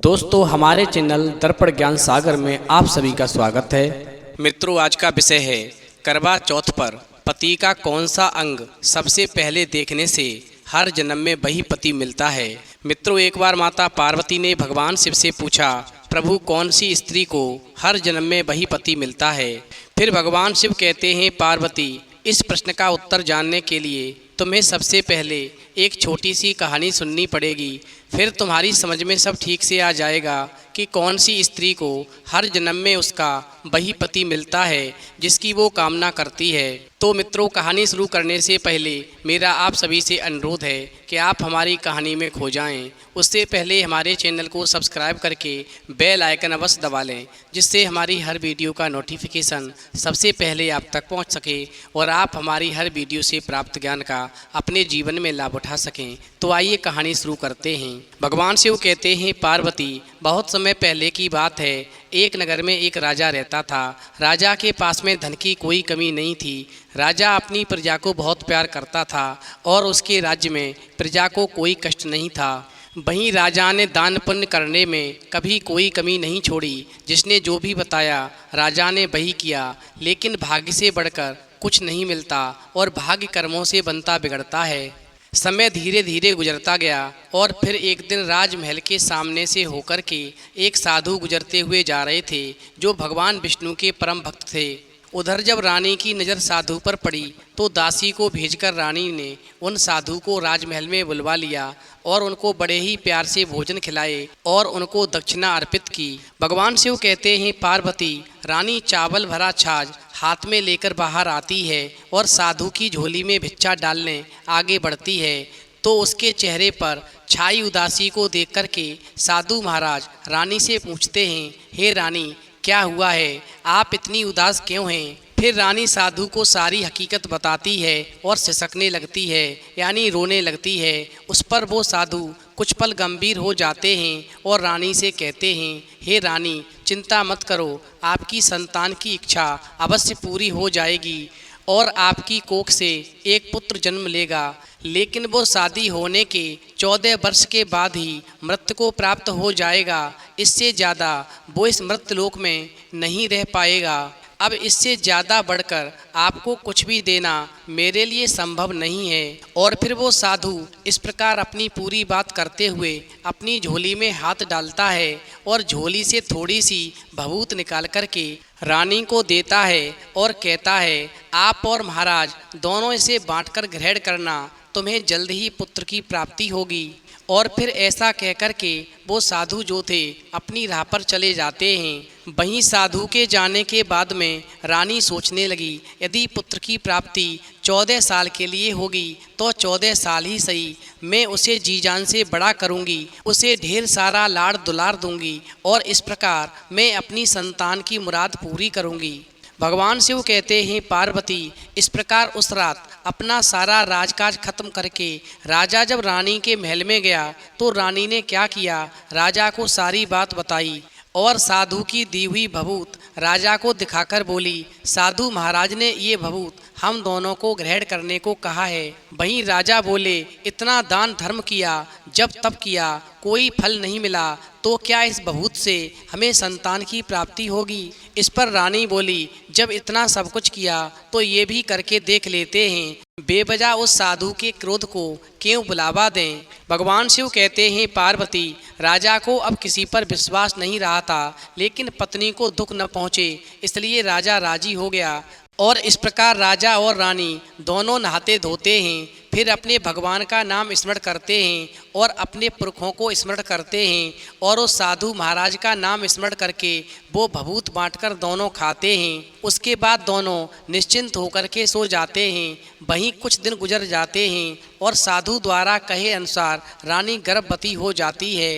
दोस्तों हमारे चैनल दर्पण ज्ञान सागर में आप सभी का स्वागत है। मित्रों, आज का विषय है करवा चौथ पर पति का कौन सा अंग सबसे पहले देखने से हर जन्म में वही पति मिलता है। मित्रों, एक बार माता पार्वती ने भगवान शिव से पूछा, प्रभु कौन सी स्त्री को हर जन्म में वही पति मिलता है। फिर भगवान शिव कहते हैं, पार्वती इस प्रश्न का उत्तर जानने के लिए तुम्हें सबसे पहले एक छोटी सी कहानी सुननी पड़ेगी। फिर तुम्हारी समझ में सब ठीक से आ जाएगा कि कौन सी स्त्री को हर जन्म में उसका वही पति मिलता है जिसकी वो कामना करती है। तो मित्रों, कहानी शुरू करने से पहले मेरा आप सभी से अनुरोध है कि आप हमारी कहानी में खो जाएं। उससे पहले हमारे चैनल को सब्सक्राइब करके बेल आइकन अवश्य दबा लें, जिससे हमारी हर वीडियो का नोटिफिकेशन सबसे पहले आप तक पहुंच सके और आप हमारी हर वीडियो से प्राप्त ज्ञान का अपने जीवन में लाभ उठा सकें। तो आइए कहानी शुरू करते हैं। भगवान शिव कहते हैं, पार्वती बहुत समय पहले की बात है। एक नगर में एक राजा रहता था। राजा के पास में धन की कोई कमी नहीं थी। राजा अपनी प्रजा को बहुत प्यार करता था और उसके राज्य में प्रजा को कोई कष्ट नहीं था। वहीं राजा ने दान पुण्य करने में कभी कोई कमी नहीं छोड़ी। जिसने जो भी बताया राजा ने वही किया। लेकिन भाग्य से बढ़कर कुछ नहीं मिलता और भाग्य कर्मों से बनता बिगड़ता है। समय धीरे धीरे गुजरता गया और फिर एक दिन राजमहल के सामने से होकर के एक साधु गुजरते हुए जा रहे थे, जो भगवान विष्णु के परम भक्त थे। उधर जब रानी की नज़र साधु पर पड़ी तो दासी को भेजकर रानी ने उन साधु को राजमहल में बुलवा लिया और उनको बड़े ही प्यार से भोजन खिलाए और उनको दक्षिणा अर्पित की। भगवान शिव कहते हैं, पार्वती रानी चावल भरा छाछ हाथ में लेकर बाहर आती है और साधु की झोली में भिक्षा डालने आगे बढ़ती है। तो उसके चेहरे पर छाई उदासी को देख कर के साधु महाराज रानी से पूछते हैं, हे रानी क्या हुआ है, आप इतनी उदास क्यों हैं। फिर रानी साधु को सारी हकीकत बताती है और सिसकने लगती है, यानी रोने लगती है। उस पर वो साधु कुछ पल गंभीर हो जाते हैं और रानी से कहते हैं, हे रानी चिंता मत करो, आपकी संतान की इच्छा अवश्य पूरी हो जाएगी और आपकी कोख से एक पुत्र जन्म लेगा। लेकिन वो शादी होने के 14 वर्ष के बाद ही मृत्यु को प्राप्त हो जाएगा। इससे ज़्यादा वो इस मृत्युलोक में नहीं रह पाएगा। अब इससे ज़्यादा बढ़कर आपको कुछ भी देना मेरे लिए संभव नहीं है। और फिर वो साधु इस प्रकार अपनी पूरी बात करते हुए अपनी झोली में हाथ डालता है और झोली से थोड़ी सी भभूत निकाल कर के रानी को देता है और कहता है, आप और महाराज दोनों इसे बांटकर ग्रहण करना, तुम्हें जल्द ही पुत्र की प्राप्ति होगी। और फिर ऐसा कहकर के वो साधु जो थे अपनी राह पर चले जाते हैं। वहीं साधु के जाने के बाद में रानी सोचने लगी, यदि पुत्र की प्राप्ति 14 साल के लिए होगी तो 14 साल ही सही, मैं उसे जी जान से बड़ा करूंगी, उसे ढेर सारा लाड़ दुलार दूंगी और इस प्रकार मैं अपनी संतान की मुराद पूरी करूंगी। भगवान शिव कहते हैं, पार्वती इस प्रकार उस रात अपना सारा राजकाज खत्म करके राजा जब रानी के महल में गया तो रानी ने क्या किया, राजा को सारी बात बताई और साधु की दी हुई भभूत राजा को दिखाकर बोली, साधु महाराज ने ये भभूत हम दोनों को ग्रहण करने को कहा है। वहीं राजा बोले, इतना दान धर्म किया, जब तब किया, कोई फल नहीं मिला, तो क्या इस भभूत से हमें संतान की प्राप्ति होगी। इस पर रानी बोली, जब इतना सब कुछ किया तो ये भी करके देख लेते हैं, बेवजह उस साधु के क्रोध को क्यों बुलावा दें। भगवान शिव कहते हैं, पार्वती राजा को अब किसी पर विश्वास नहीं रहा था, लेकिन पत्नी को दुख न पहुँचे इसलिए राजा राजी हो गया। और इस प्रकार राजा और रानी दोनों नहाते धोते हैं, फिर अपने भगवान का नाम स्मरण करते हैं और अपने पुरखों को स्मरण करते हैं और उस साधु महाराज का नाम स्मरण करके वो भभूत बांटकर दोनों खाते हैं। उसके बाद दोनों निश्चिंत होकर के सो जाते हैं। वहीं कुछ दिन गुजर जाते हैं और साधु द्वारा कहे अनुसार रानी गर्भवती हो जाती है।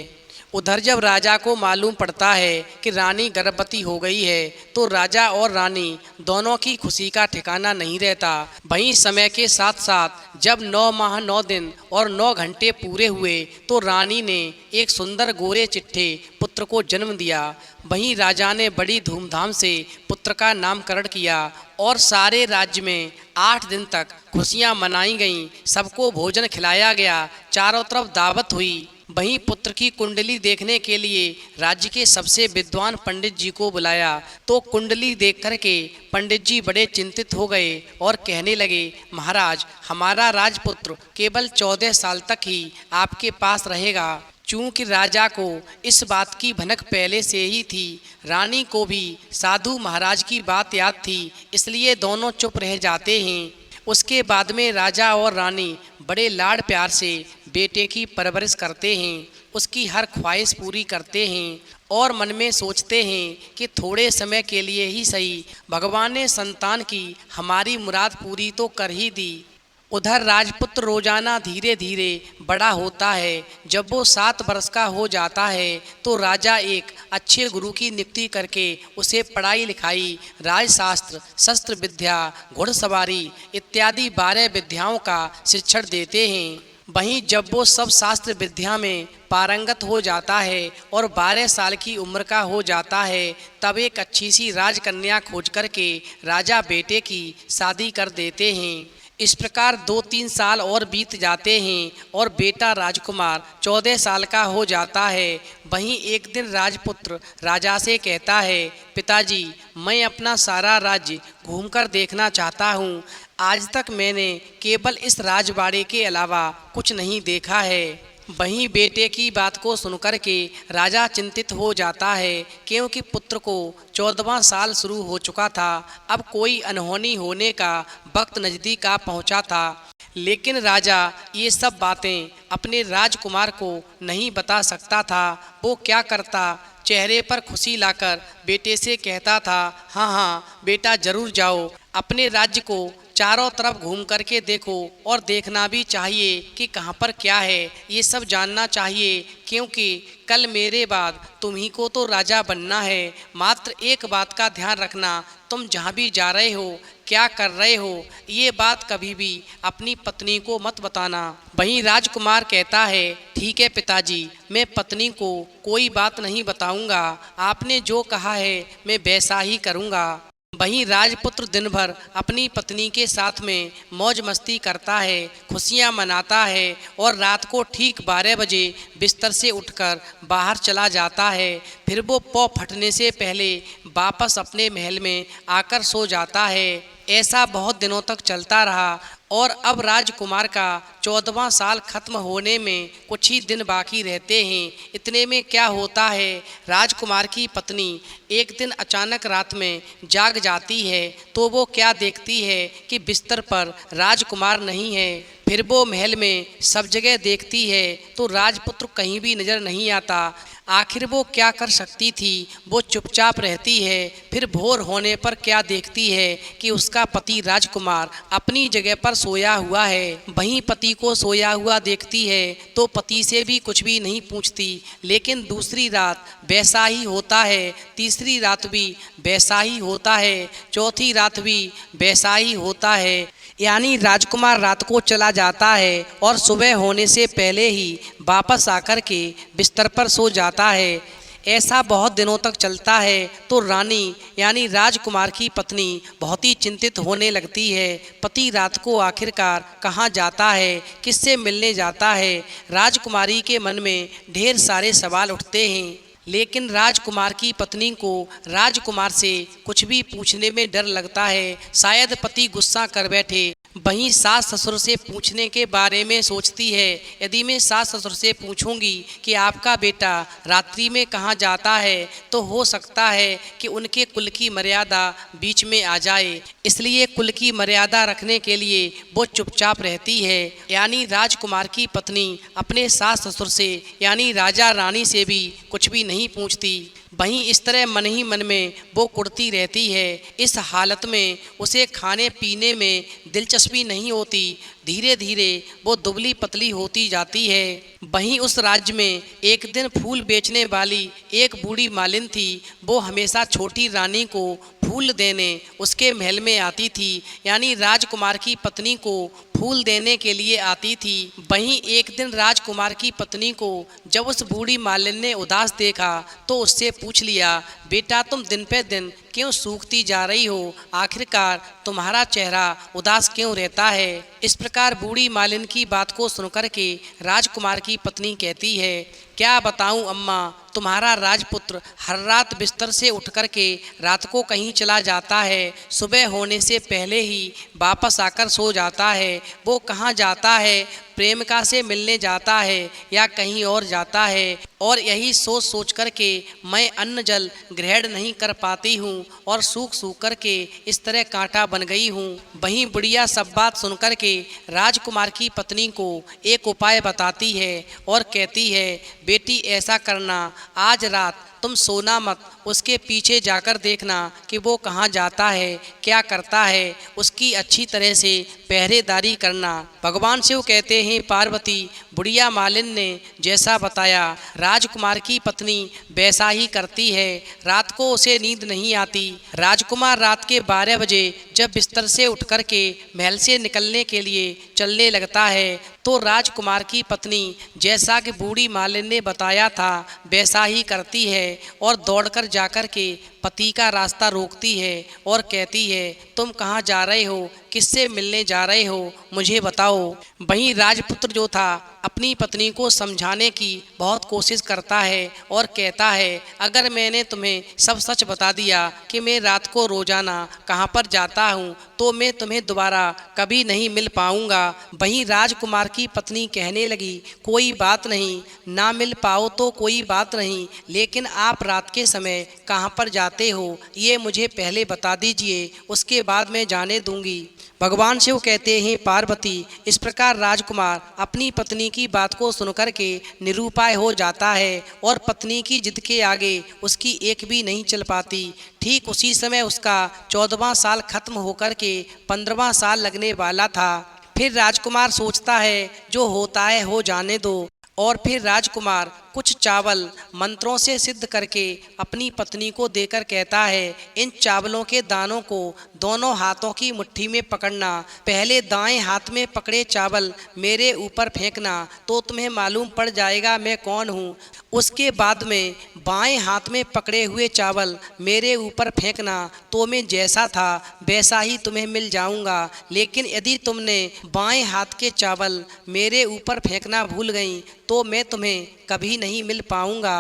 उधर जब राजा को मालूम पड़ता है कि रानी गर्भवती हो गई है तो राजा और रानी दोनों की खुशी का ठिकाना नहीं रहता। वहीं समय के साथ साथ जब 9 माह 9 दिन और 9 घंटे पूरे हुए तो रानी ने एक सुंदर गोरे चिट्ठे पुत्र को जन्म दिया। वहीं राजा ने बड़ी धूमधाम से पुत्र का नामकरण किया और सारे राज्य में 8 दिन तक खुशियां मनाई गईं। सबको भोजन खिलाया गया, चारों तरफ दावत हुई वहीं पुत्र की कुंडली देखने के लिए राज्य के सबसे विद्वान पंडित जी को बुलाया तो कुंडली देख करके पंडित जी बड़े चिंतित हो गए और कहने लगे, महाराज, हमारा राजपुत्र केवल 14 साल तक ही आपके पास रहेगा। चूंकि राजा को इस बात की भनक पहले से ही थी, रानी को भी साधु महाराज की बात याद थी, इसलिए दोनों चुप रह जाते हैं। उसके बाद में राजा और रानी बड़े लाड़ प्यार से बेटे की परवरिश करते हैं, उसकी हर ख्वाहिश पूरी करते हैं और मन में सोचते हैं कि थोड़े समय के लिए ही सही भगवान ने संतान की हमारी मुराद पूरी तो कर ही दी। उधर राजपुत्र रोजाना धीरे धीरे बड़ा होता है। जब वो 7 वर्ष का हो जाता है तो राजा एक अच्छे गुरु की नियुक्ति करके उसे पढ़ाई लिखाई, राजशास्त्र, शस्त्र विद्या, घुड़सवारी इत्यादि 12 विद्याओं का शिक्षण देते हैं। वहीं जब वो सब शास्त्र विद्या में पारंगत हो जाता है और 12 साल की उम्र का हो जाता है, तब एक अच्छी सी राजकन्या खोज करके राजा बेटे की शादी कर देते हैं। इस प्रकार 2-3 साल और बीत जाते हैं और बेटा राजकुमार 14 साल का हो जाता है। वहीं एक दिन राजपुत्र राजा से कहता है, पिताजी, मैं अपना सारा राज्य घूमकर देखना चाहता हूँ। आज तक मैंने केवल इस राजवाड़े के अलावा कुछ नहीं देखा है। वहीं बेटे की बात को सुनकर के राजा चिंतित हो जाता है, क्योंकि पुत्र को 14वां साल शुरू हो चुका था। अब कोई अनहोनी होने का वक्त नज़दीक आ पहुंचा था। लेकिन राजा ये सब बातें अपने राजकुमार को नहीं बता सकता था। वो क्या करता, चेहरे पर खुशी लाकर बेटे से कहता था, हाँ हाँ बेटा, जरूर जाओ, अपने राज्य को चारों तरफ घूम करके देखो और देखना भी चाहिए कि कहाँ पर क्या है, ये सब जानना चाहिए, क्योंकि कल मेरे बाद तुम्ही को तो राजा बनना है। मात्र एक बात का ध्यान रखना, तुम जहाँ भी जा रहे हो, क्या कर रहे हो, ये बात कभी भी अपनी पत्नी को मत बताना। वहीं राजकुमार कहता है, ठीक है पिताजी, मैं पत्नी को कोई बात नहीं बताऊंगा, आपने जो कहा है मैं वैसा ही करूंगा। वहीं राजपुत्र दिन भर अपनी पत्नी के साथ में मौज मस्ती करता है, खुशियां मनाता है और रात को ठीक 12 बजे बिस्तर से उठकर बाहर चला जाता है। फिर वो पौ फटने से पहले वापस अपने महल में आकर सो जाता है। ऐसा बहुत दिनों तक चलता रहा और अब राजकुमार का 14वां साल खत्म होने में कुछ ही दिन बाकी रहते हैं। इतने में क्या होता है, राजकुमार की पत्नी एक दिन अचानक रात में जाग जाती है तो वो क्या देखती है कि बिस्तर पर राजकुमार नहीं है। फिर वो महल में सब जगह देखती है तो राजपुत्र कहीं भी नजर नहीं आता। आखिर वो क्या कर सकती थी, वो चुपचाप रहती है। फिर भोर होने पर क्या देखती है कि उसका पति राजकुमार अपनी जगह पर सोया हुआ है। वहीं पति को सोया हुआ देखती है तो पति से भी कुछ भी नहीं पूछती। लेकिन दूसरी रात वैसा ही होता है, तीसरी रात भी वैसा ही होता है, चौथी रात भी वैसा ही होता है। यानी राजकुमार रात को चला जाता है और सुबह होने से पहले ही वापस आकर के बिस्तर पर सो जाता है। ऐसा बहुत दिनों तक चलता है तो रानी यानी राजकुमार की पत्नी बहुत ही चिंतित होने लगती है। पति रात को आखिरकार कहाँ जाता है, किससे मिलने जाता है। राजकुमारी के मन में ढेर सारे सवाल उठते हैं, लेकिन राजकुमार की पत्नी को राजकुमार से कुछ भी पूछने में डर लगता है, शायद पति गुस्सा कर बैठे। वहीं सास ससुर से पूछने के बारे में सोचती है, यदि मैं सास ससुर से पूछूंगी कि आपका बेटा रात्रि में कहाँ जाता है तो हो सकता है कि उनके कुल की मर्यादा बीच में आ जाए। इसलिए कुल की मर्यादा रखने के लिए वो चुपचाप रहती है। यानी राजकुमार की पत्नी अपने सास ससुर से यानी राजा रानी से भी कुछ भी नहीं पूछती। वहीं इस तरह मन ही मन में वो कुढ़ती रहती है। इस हालत में उसे खाने पीने में दिलचस्पी नहीं होती। धीरे धीरे वो दुबली पतली होती जाती है। वहीं उस राज्य में एक दिन फूल बेचने वाली एक बूढ़ी मालिन थी। वो हमेशा छोटी रानी को फूल देने उसके महल में आती थी, यानी राजकुमार की पत्नी को फूल देने के लिए आती थी। वहीं एक दिन राजकुमार की पत्नी को जब उस बूढ़ी मालिन ने उदास देखा तो उससे पूछ लिया, बेटा तुम दिन पे दिन क्यों सूखती जा रही हो, आखिरकार तुम्हारा चेहरा उदास क्यों रहता है। इस प्रकार बूढ़ी मालिन की बात को सुनकर के राजकुमार की पत्नी कहती है, क्या बताऊं अम्मा, तुम्हारा राजपुत्र हर रात बिस्तर से उठ कर के रात को कहीं चला जाता है, सुबह होने से पहले ही वापस आकर सो जाता है। वो कहाँ जाता है, प्रेमिका से मिलने जाता है या कहीं और जाता है, और यही सोच सोच कर के मैं अन्न जल ग्रहण नहीं कर पाती हूँ और सूख सूख कर के इस तरह कांटा बन गई हूँ। वहीं बुढ़िया सब बात सुनकर के राजकुमार की पत्नी को एक उपाय बताती है और कहती है, बेटी ऐसा करना, आज रात तुम सोना मत, उसके पीछे जाकर देखना कि वो कहाँ जाता है, क्या करता है, उसकी अच्छी तरह से पहरेदारी करना। भगवान शिव कहते हैं, पार्वती बुढ़िया मालिन ने जैसा बताया राजकुमार की पत्नी वैसा ही करती है। रात को उसे नींद नहीं आती। राजकुमार रात के 12 बजे जब बिस्तर से उठ कर के महल से निकलने के लिए चलने लगता है तो राजकुमार की पत्नी जैसा कि बूढ़ी मालिन ने बताया था वैसा ही करती है और दौड़कर जाकर के पति का रास्ता रोकती है और कहती है, तुम कहाँ जा रहे हो, किससे मिलने जा रहे हो, मुझे बताओ। वहीं राजपुत्र जो था अपनी पत्नी को समझाने की बहुत कोशिश करता है और कहता है, अगर मैंने तुम्हें सब सच बता दिया कि मैं रात को रोजाना कहाँ पर जाता हूँ तो मैं तुम्हें दोबारा कभी नहीं मिल पाऊँगा। वहीं राजकुमार की पत्नी कहने लगी, कोई बात नहीं, ना मिल पाओ तो कोई बात नहीं, लेकिन आप रात के समय कहाँ पर जाते हो ये मुझे पहले बता दीजिए, उसके बाद मैं जाने दूंगी। भगवान शिव कहते हैं, पार्वती इस प्रकार राजकुमार अपनी पत्नी की बात को सुनकर के निरुपाय हो जाता है और पत्नी की जिद के आगे उसकी एक भी नहीं चल पाती। ठीक उसी समय उसका 14वां साल खत्म होकर के 15वां साल लगने वाला था। फिर राजकुमार सोचता है, जो होता है हो जाने दो, और फिर राजकुमार कुछ चावल मंत्रों से सिद्ध करके अपनी पत्नी को देकर कहता है, इन चावलों के दानों को दोनों हाथों की मुट्ठी में पकड़ना, पहले दाएं हाथ में पकड़े चावल मेरे ऊपर फेंकना तो तुम्हें मालूम पड़ जाएगा मैं कौन हूँ, उसके बाद में बाएं हाथ में पकड़े हुए चावल मेरे ऊपर फेंकना तो मैं जैसा था वैसा ही तुम्हें मिल जाऊंगा, लेकिन यदि तुमने बाएं हाथ के चावल मेरे ऊपर फेंकना भूल गई तो मैं तुम्हें कभी नहीं मिल पाऊंगा।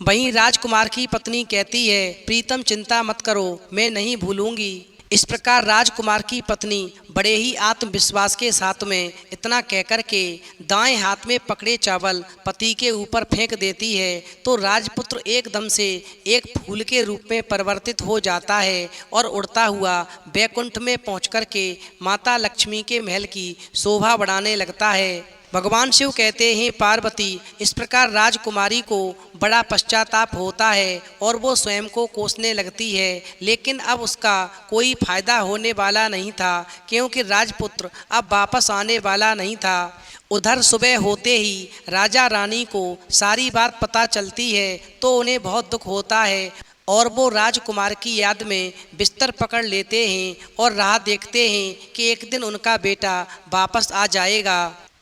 वहीं राजकुमार की पत्नी कहती है, प्रीतम चिंता मत करो, मैं नहीं भूलूंगी। इस प्रकार राजकुमार की पत्नी बड़े ही आत्मविश्वास के साथ में इतना कहकर के दाएं हाथ में पकड़े चावल पति के ऊपर फेंक देती है तो राजपुत्र एकदम से एक फूल के रूप में परिवर्तित हो जाता है और उड़ता हुआ वैकुंठ में पहुंचकर के माता लक्ष्मी के महल की शोभा बढ़ाने लगता है। भगवान शिव कहते हैं, पार्वती इस प्रकार राजकुमारी को बड़ा पश्चाताप होता है और वो स्वयं को कोसने लगती है, लेकिन अब उसका कोई फायदा होने वाला नहीं था क्योंकि राजपुत्र अब वापस आने वाला नहीं था। उधर सुबह होते ही राजा रानी को सारी बात पता चलती है तो उन्हें बहुत दुख होता है और वो राजकुमार की याद में बिस्तर पकड़ लेते हैं और राह देखते हैं कि एक दिन उनका बेटा वापस आ जाएगा।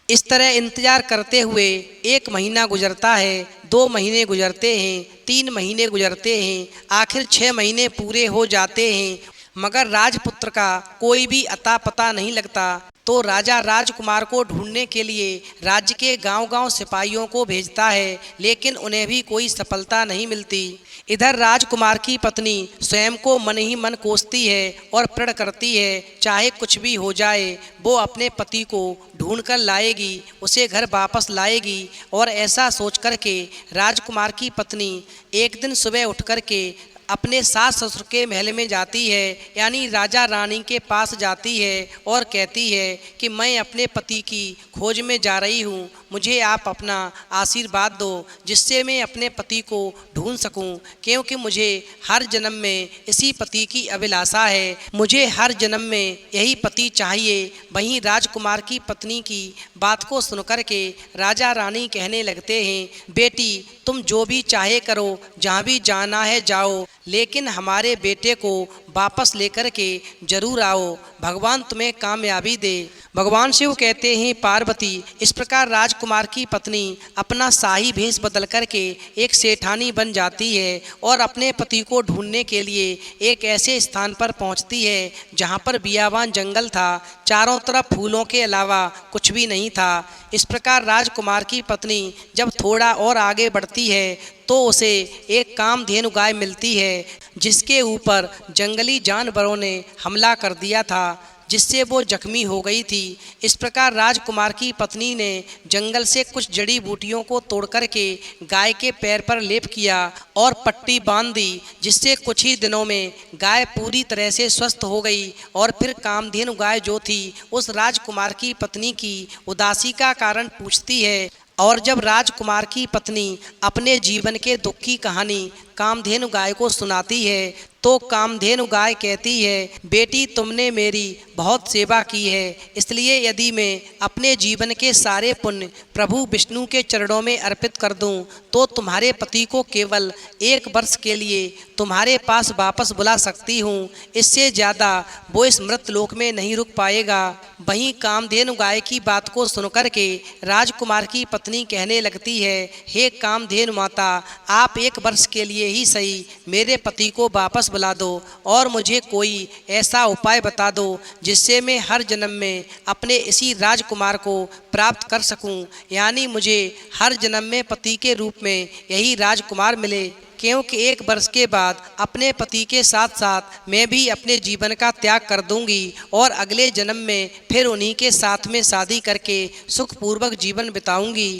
इस तरह इंतजार करते हुए 1 महीना गुजरता है, 2 महीने गुजरते हैं, 3 महीने गुजरते हैं, आखिर 6 महीने पूरे हो जाते हैं, मगर राजपुत्र का कोई भी अता पता नहीं लगता। तो राजा राजकुमार को ढूंढने के लिए राज्य के गांव-गांव सिपाहियों को भेजता है, लेकिन उन्हें भी कोई सफलता नहीं मिलती। इधर राजकुमार की पत्नी स्वयं को मन ही मन कोसती है और प्रण करती है, चाहे कुछ भी हो जाए वो अपने पति को ढूंढ कर लाएगी, उसे घर वापस लाएगी। और ऐसा सोच कर के राजकुमार की पत्नी एक दिन सुबह उठ कर के अपने सास ससुर के महल में जाती है, यानी राजा रानी के पास जाती है और कहती है कि मैं अपने पति की खोज में जा रही हूँ, मुझे आप अपना आशीर्वाद दो जिससे मैं अपने पति को ढूंढ सकूं, क्योंकि मुझे हर जन्म में इसी पति की अभिलाषा है, मुझे हर जन्म में यही पति चाहिए। वहीं राजकुमार की पत्नी की बात को सुनकर के राजा रानी कहने लगते हैं, बेटी तुम जो भी चाहे करो, जहाँ भी जाना है जाओ, लेकिन हमारे बेटे को वापस लेकर के जरूर आओ, भगवान तुम्हें कामयाबी दे। भगवान शिव कहते हैं पार्वती, इस प्रकार राजकुमार की पत्नी अपना शाही भेष बदल करके एक सेठानी बन जाती है और अपने पति को ढूंढने के लिए एक ऐसे स्थान पर पहुंचती है जहां पर बियाबान जंगल था, चारों तरफ फूलों के अलावा कुछ भी नहीं था। इस प्रकार राजकुमार की पत्नी जब थोड़ा और आगे बढ़ती है तो उसे एक कामधेनु गाय मिलती है जिसके ऊपर जंगली जानवरों ने हमला कर दिया था, जिससे वो जख्मी हो गई थी। इस प्रकार राजकुमार की पत्नी ने जंगल से कुछ जड़ी बूटियों को तोड़ करके गाय के पैर पर लेप किया और पट्टी बांध दी, जिससे कुछ ही दिनों में गाय पूरी तरह से स्वस्थ हो गई। और फिर कामधेनु गाय जो थी उस राजकुमार की पत्नी की उदासी का कारण पूछती है, और जब राजकुमार की पत्नी अपने जीवन के दुख की कहानी कामधेनु गाय को सुनाती है तो कामधेनु गाय कहती है, बेटी तुमने मेरी बहुत सेवा की है, इसलिए यदि मैं अपने जीवन के सारे पुण्य प्रभु विष्णु के चरणों में अर्पित कर दूं तो तुम्हारे पति को केवल 1 वर्ष के लिए तुम्हारे पास वापस बुला सकती हूँ, इससे ज़्यादा वो इस मृतलोक में नहीं रुक पाएगा। वहीं कामधेनु गाय की बात को सुनकर के राजकुमार की पत्नी कहने लगती है, हे कामधेनु माता, आप 1 वर्ष के लिए ही सही मेरे पति को वापस बुला दो और मुझे कोई ऐसा उपाय बता दो जिससे मैं हर जन्म में अपने इसी राजकुमार को प्राप्त कर सकूं, यानी मुझे हर जन्म में पति के रूप में यही राजकुमार मिले, क्योंकि 1 वर्ष के बाद अपने पति के साथ साथ मैं भी अपने जीवन का त्याग कर दूंगी और अगले जन्म में फिर उन्हीं के साथ में शादी करके सुखपूर्वक जीवन बिताऊंगी।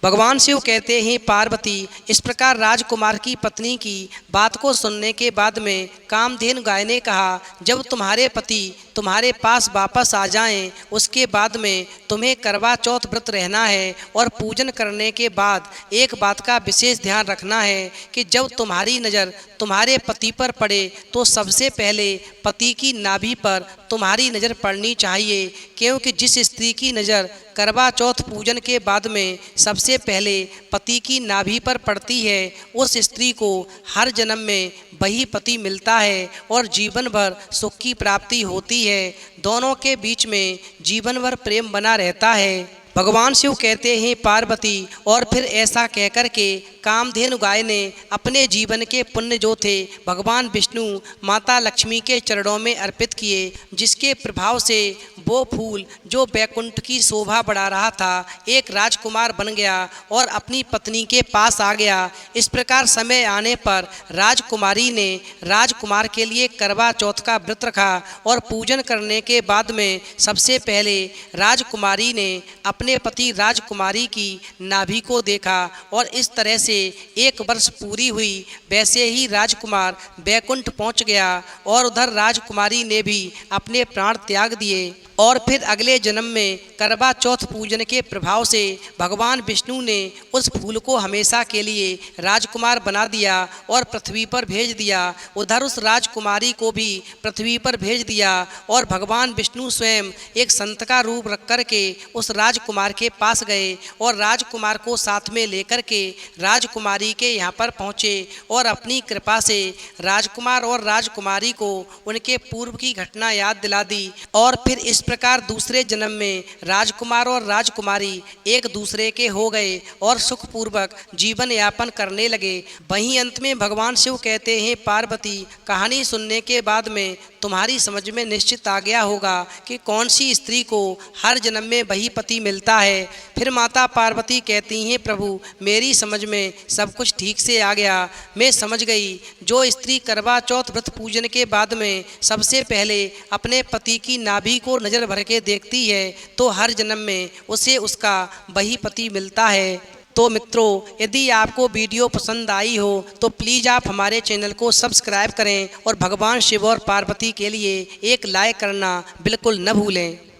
भगवान शिव कहते हैं पार्वती, इस प्रकार राजकुमार की पत्नी की बात को सुनने के बाद में कामधेनु गाय ने कहा, जब तुम्हारे पति तुम्हारे पास वापस आ जाएं, उसके बाद में तुम्हें करवा चौथ व्रत रहना है और पूजन करने के बाद एक बात का विशेष ध्यान रखना है कि जब तुम्हारी नज़र तुम्हारे पति पर पड़े तो सबसे पहले पति की नाभि पर तुम्हारी नज़र पड़नी चाहिए, क्योंकि जिस स्त्री की नज़र करवा चौथ पूजन के बाद में सबसे पहले पति की नाभि पर पड़ती है उस स्त्री को हर जन्म में वही पति मिलता है और जीवन भर सुख की प्राप्ति होती है। दोनों के बीच में जीवन भर प्रेम बना रहता है। भगवान शिव कहते हैं पार्वती, और फिर ऐसा कहकर के कामधेनु गाय ने अपने जीवन के पुण्य जो थे भगवान विष्णु माता लक्ष्मी के चरणों में अर्पित किए, जिसके प्रभाव से वो फूल जो बैकुंठ की शोभा बढ़ा रहा था एक राजकुमार बन गया और अपनी पत्नी के पास आ गया। इस प्रकार समय आने पर राजकुमारी ने राजकुमार के लिए करवा चौथ का व्रत रखा और पूजन करने के बाद में सबसे पहले राजकुमारी ने अपने पति राजकुमारी की नाभि को देखा और इस तरह से 1 वर्ष पूरी हुई। वैसे ही राजकुमार बैकुंठ पहुंच गया और उधर राजकुमारी ने भी अपने प्राण त्याग दिए। और फिर अगले जन्म में करवा चौथ पूजन के प्रभाव से भगवान विष्णु ने उस फूल को हमेशा के लिए राजकुमार बना दिया और पृथ्वी पर भेज दिया। उधर उस राजकुमारी को भी पृथ्वी पर भेज दिया और भगवान विष्णु स्वयं एक संत का रूप रख कर के उस राजकुमार के पास गए और राजकुमार को साथ में लेकर के राजकुमारी के यहाँ पर पहुँचे और अपनी कृपा से राजकुमार और राजकुमारी को उनके पूर्व की घटना याद दिला दी। और फिर इस प्रकार दूसरे जन्म में राजकुमार और राजकुमारी एक दूसरे के हो गए और सुखपूर्वक जीवन यापन करने लगे। वहीं अंत में भगवान शिव कहते हैं पार्वती, कहानी सुनने के बाद में तुम्हारी समझ में निश्चित आ गया होगा कि कौन सी स्त्री को हर जन्म में वही पति मिलता है। फिर माता पार्वती कहती हैं, प्रभु मेरी समझ में सब कुछ ठीक से आ गया। मैं समझ गई, जो स्त्री करवा चौथ व्रत पूजन के बाद में सबसे पहले अपने पति की नाभि को नज़र भर के देखती है तो हर जन्म में उसे उसका वही पति मिलता है। तो मित्रों, यदि आपको वीडियो पसंद आई हो तो प्लीज़ आप हमारे चैनल को सब्सक्राइब करें और भगवान शिव और पार्वती के लिए एक लाइक करना बिल्कुल न भूलें।